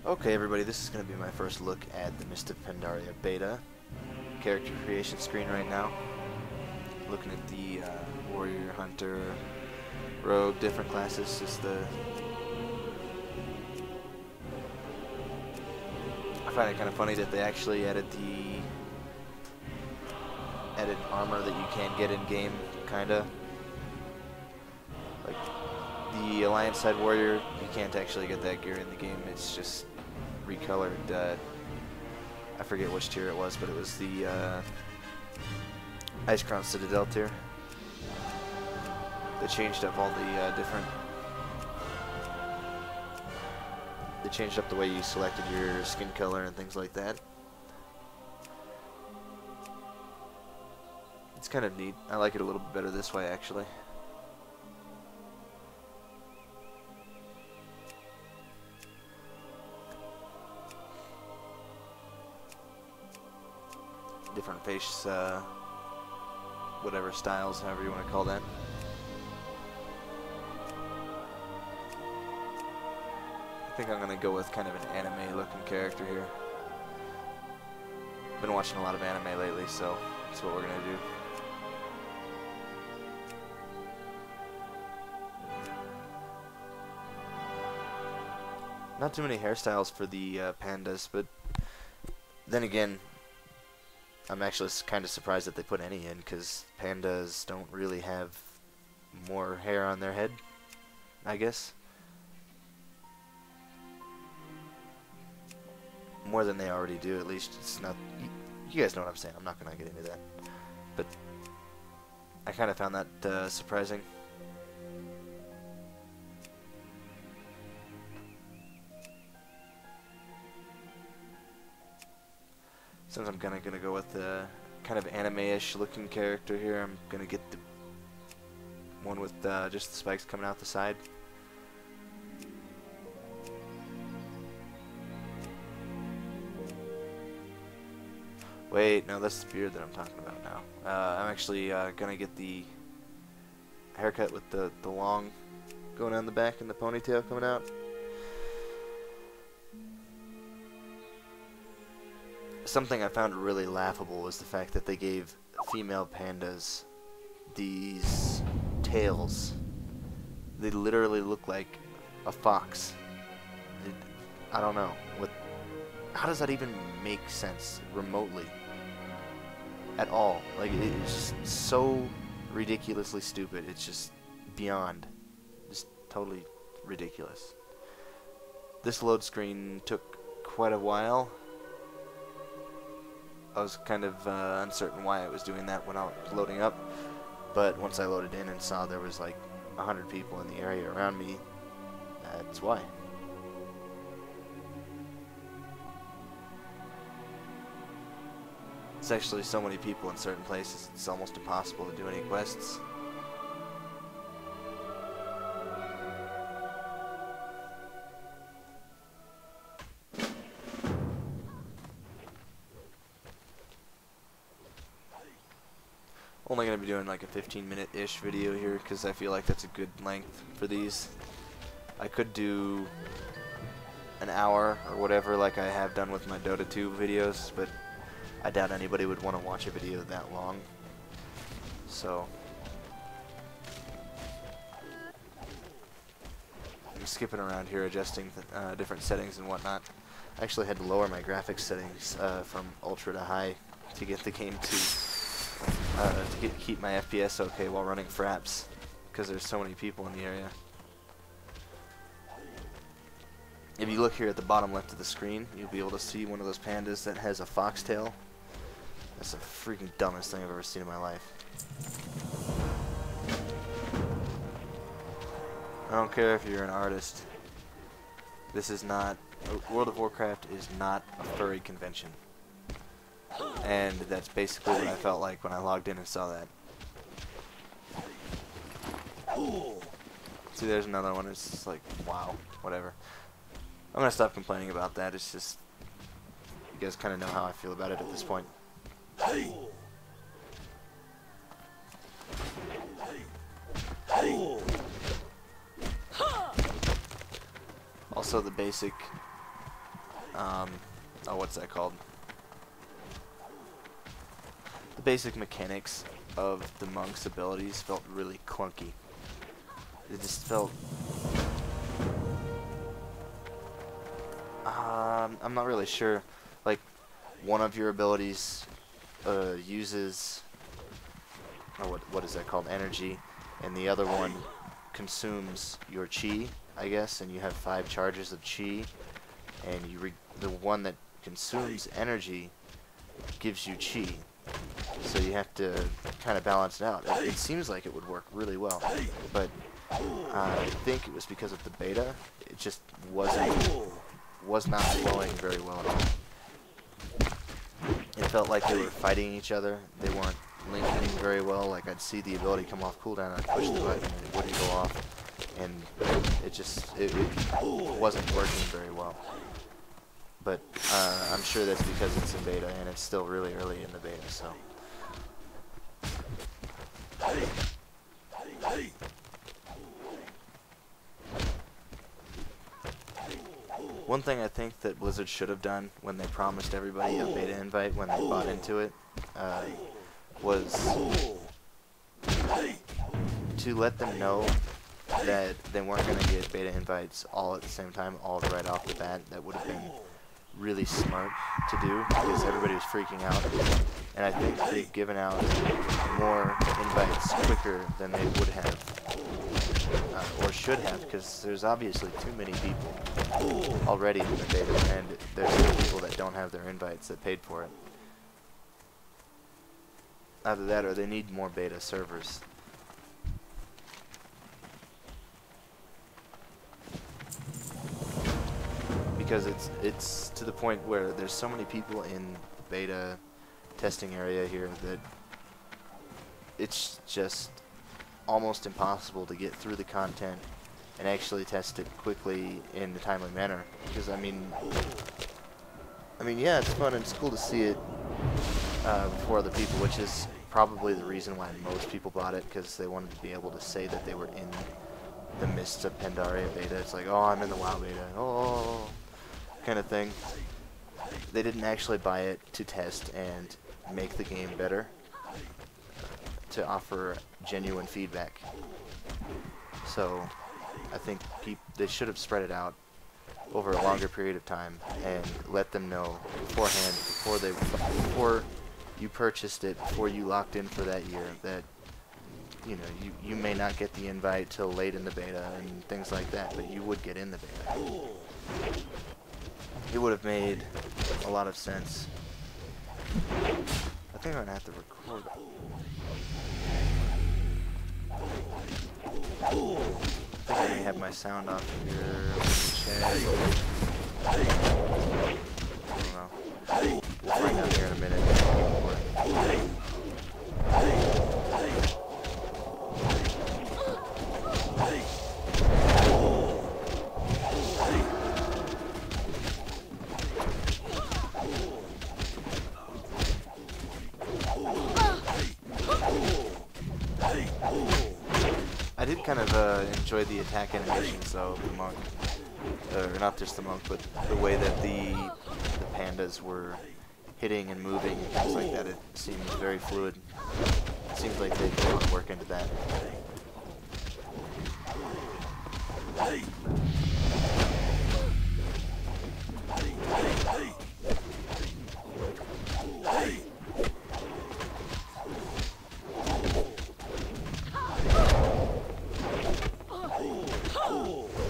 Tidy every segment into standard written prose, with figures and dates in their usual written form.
Okay everybody, this is going to be my first look at the Pandaria BETA character creation screen right now. Looking at the warrior, hunter, rogue, different classes. I find it kind of funny that they actually added armor that you can get in game, kinda. Like the Alliance side warrior, you can't actually get that gear in the game. It's just recolored. I forget which tier it was, but it was the Ice Crown Citadel tier. They changed up all the They changed up the way you selected your skin color and things like that. It's kind of neat. I like it a little bit better this way, actually. Different face, whatever styles, however you want to call that. I think I'm going to go with kind of an anime-looking character here. Been watching a lot of anime lately, so that's what we're going to do. Not too many hairstyles for the pandas, but then again, I'm actually kind of surprised that they put any in, because pandas don't really have more hair on their head, I guess. More than they already do, at least. It's not. You guys know what I'm saying. I'm not going to get into that. But I kind of found that surprising. Since I'm gonna go with the kind of anime-ish looking character here, I'm gonna get the one with just the spikes coming out the side. Wait, no, that's the beard that I'm talking about now. I'm actually gonna get the haircut with the long going down the back and the ponytail coming out. Something I found really laughable was the fact that they gave female pandas these tails. They literally look like a fox. I don't know. How does that even make sense remotely? At all. Like, it's just so ridiculously stupid. It's just beyond. Just totally ridiculous. This load screen took quite a while. I was kind of uncertain why it was doing that when I was loading up, but once I loaded in and saw there was like 100 people in the area around me, that's why. It's actually so many people in certain places, it's almost impossible to do any quests. Only going to be doing like a 15-minute-ish video here because I feel like that's a good length for these. I could do an hour or whatever like I have done with my Dota 2 videos, but I doubt anybody would want to watch a video that long. So I'm skipping around here adjusting different settings and whatnot. I actually had to lower my graphics settings from ultra to high to get the game to keep my FPS okay while running fraps, because there's so many people in the area. If you look here at the bottom left of the screen, you'll be able to see one of those pandas that has a foxtail. That's the freaking dumbest thing I've ever seen in my life. I don't care if you're an artist. This is not... World of Warcraft is not a furry convention. And that's basically what I felt like when I logged in and saw that. See, there's another one. It's just like, wow, whatever. I'm gonna stop complaining about that. It's just, you guys kind of know how I feel about it at this point. Also, the basic oh, what's that called? The basic mechanics of the monk's abilities felt really clunky. It just felt... I'm not really sure. Like, one of your abilities uses... oh, what is that called? Energy. And the other one consumes your chi, I guess, and you have 5 charges of chi. And the one that consumes energy gives you chi. So you have to kind of balance it out. It seems like it would work really well, but I think it was because of the beta. It just was not flowing very well at all. It felt like they were fighting each other. They weren't linking very well. Like, I'd see the ability come off cooldown, I'd push the button and it wouldn't go off, and it wasn't working very well. But I'm sure that's because it's in beta and it's still really early in the beta, so. One thing I think that Blizzard should have done when they promised everybody a beta invite when they bought into it was to let them know that they weren't going to get beta invites all at the same time, all right off the bat. That would have been really smart to do because everybody was freaking out, and I think they've given out more invites quicker than they would have or should have, because there's obviously too many people already in the beta, and there's still people that don't have their invites that paid for it. Either that or they need more beta servers. Because it's to the point where there's so many people in the beta testing area here that it's just almost impossible to get through the content and actually test it quickly in a timely manner. Because I mean, yeah, it's fun and it's cool to see it before other people, which is probably the reason why most people bought it, because they wanted to be able to say that they were in the midst of Pandaria beta. It's like, oh, I'm in the WoW beta, oh, kind of thing. They didn't actually buy it to test and make the game better, to offer genuine feedback. So I think they should have spread it out over a longer period of time and let them know beforehand, before you purchased it, before you locked in for that year, that you may not get the invite till late in the beta and things like that, but you would get in the beta. It would have made a lot of sense. I think I'm gonna have to record. I think I may have my sound off here. Let me check. I don't know. We'll find out here in a minute. I did kind of enjoy the attack animations though of the monk, or not just the monk, but the way that the pandas were hitting and moving and things like that. It seemed very fluid. It seems like they put a lot of work into that.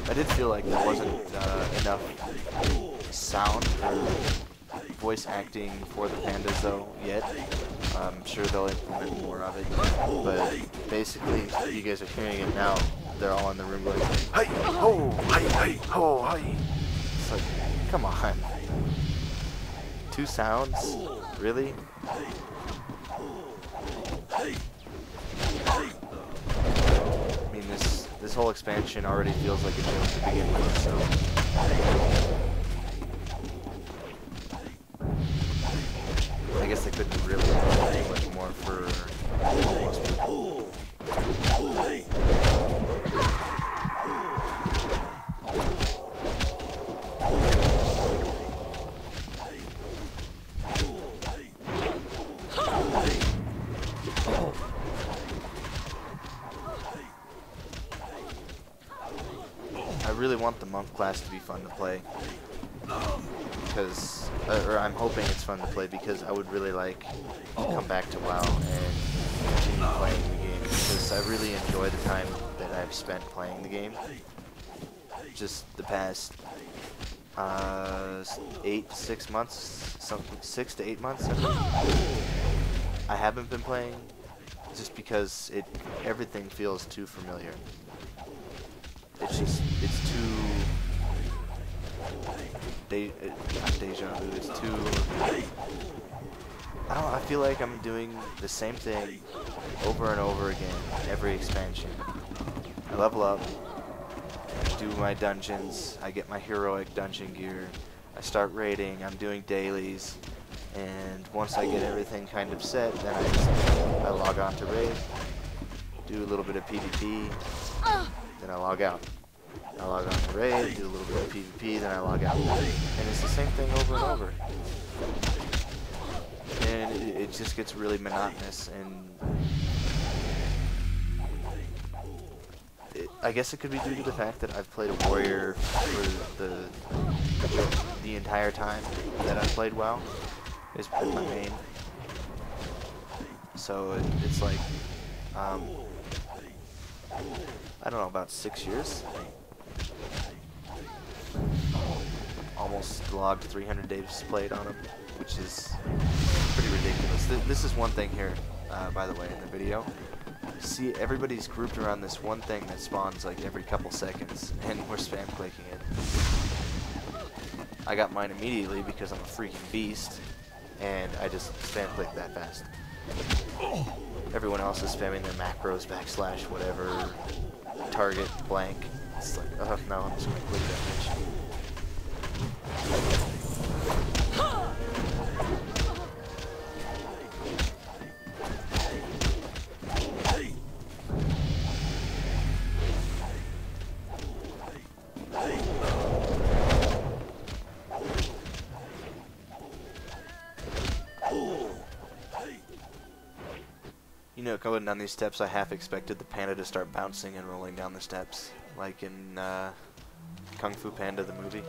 I did feel like there wasn't enough sound or voice acting for the pandas though yet. I'm sure they'll implement more of it, but basically you guys are hearing it now. They're all in the room going, "Hey, ho, hey, hey, ho, hey." It's like, come on. 2 sounds? Really? I mean, this whole expansion already feels like a joke to begin with, so I guess they couldn't really do much more for most people. want the monk class to be fun to play, because, or I'm hoping it's fun to play, because I would really like to come back to WoW and continue playing the game, because I really enjoy the time that I've spent playing the game. Just the past 6 months, 6 to 8 months, I haven't been playing, just because everything feels too familiar. It's too deja vu. It's too, I don't know, I feel like I'm doing the same thing over and over again every expansion. I level up, do my dungeons, I get my heroic dungeon gear, I start raiding, I'm doing dailies, and once I get everything kind of set, then I log on to raid, do a little bit of PvP, then I log out. I log on to raid, do a little bit of PvP, then I log out. And it's the same thing over and over. And it just gets really monotonous, and I guess it could be due to the fact that I've played a warrior for the entire time that I've played WoW. It's been my main. So it's like, I don't know, about 6 years. Almost logged 300 days played on him, which is pretty ridiculous. This is one thing here, by the way, in the video. See, everybody's grouped around this one thing that spawns like every couple seconds, and we're spam clicking it. I got mine immediately because I'm a freaking beast, and I just spam click that fast. Everyone else is spamming their macros, / whatever, target, blank. It's like, oh no, I'm just gonna click that bitch. You know, going down these steps, I half expected the panda to start bouncing and rolling down the steps, like in Kung Fu Panda, the movie.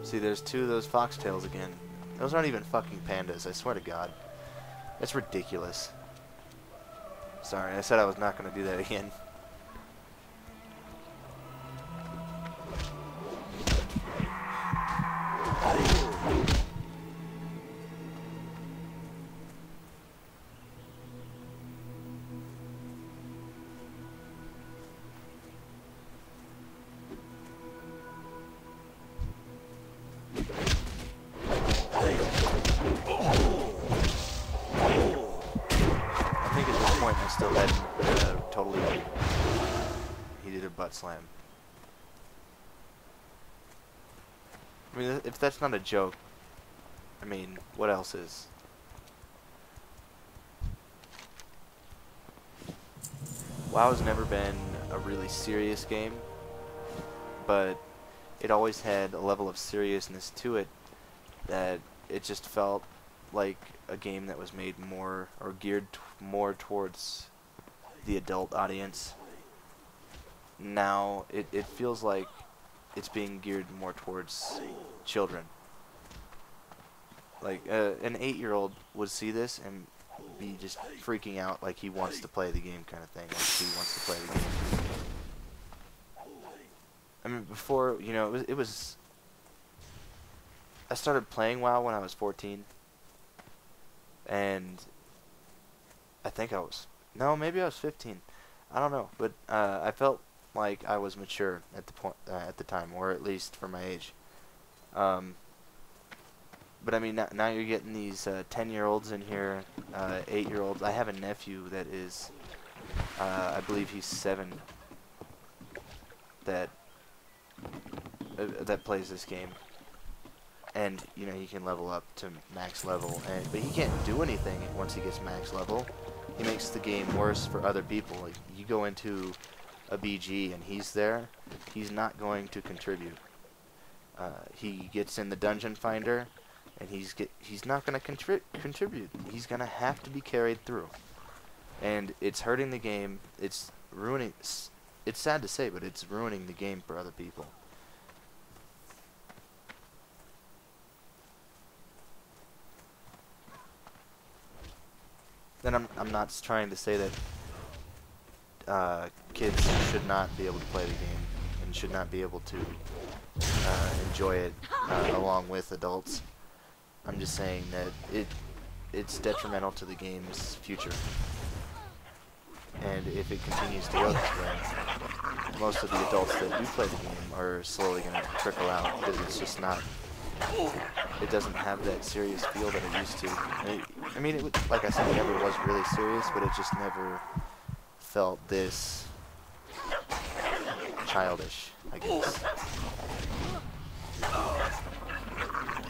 See, there's 2 of those foxtails again. Those aren't even fucking pandas, I swear to God. That's ridiculous. Sorry, I said I was not going to do that again. I still hadn't totally. He did a butt slam. I mean, if that's not a joke, I mean, what else is? WoW has never been a really serious game, but it always had a level of seriousness to it that it just felt like a game that was made more, or geared more towards the adult audience. Now it feels like it's being geared more towards children. Like an 8-year-old would see this and be just freaking out, like he wants to play the game, kind of thing. Like he wants to play the game. I mean, before, you know, it was I started playing WoW when I was 14. And I think maybe I was 15. I don't know, but I felt like I was mature at the time, or at least for my age. But I mean, now you're getting these 10-year-olds in here, 8-year-olds. I have a nephew that is, I believe he's 7, that plays this game. And, you know, he can level up to max level, but he can't do anything once he gets max level. He makes the game worse for other people. Like, you go into a BG and he's there, he's not going to contribute. He gets in the dungeon finder, and he's not going to contribute. He's going to have to be carried through. And it's hurting the game. It's ruining. It's sad to say, but it's ruining the game for other people. Then I'm not trying to say that kids should not be able to play the game and should not be able to enjoy it along with adults. I'm just saying that it's detrimental to the game's future. And if it continues to go this way, most of the adults that do play the game are slowly going to trickle out because it's just not. It doesn't have that serious feel that it used to. I mean, like I said, it never was really serious, but it just never felt this childish, I guess.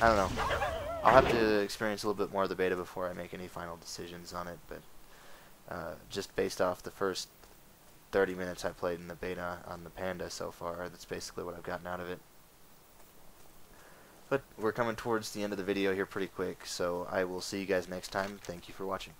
I don't know. I'll have to experience a little bit more of the beta before I make any final decisions on it, but just based off the first 30 minutes I played in the beta on the Panda so far, that's basically what I've gotten out of it. But we're coming towards the end of the video here pretty quick, so I will see you guys next time. Thank you for watching.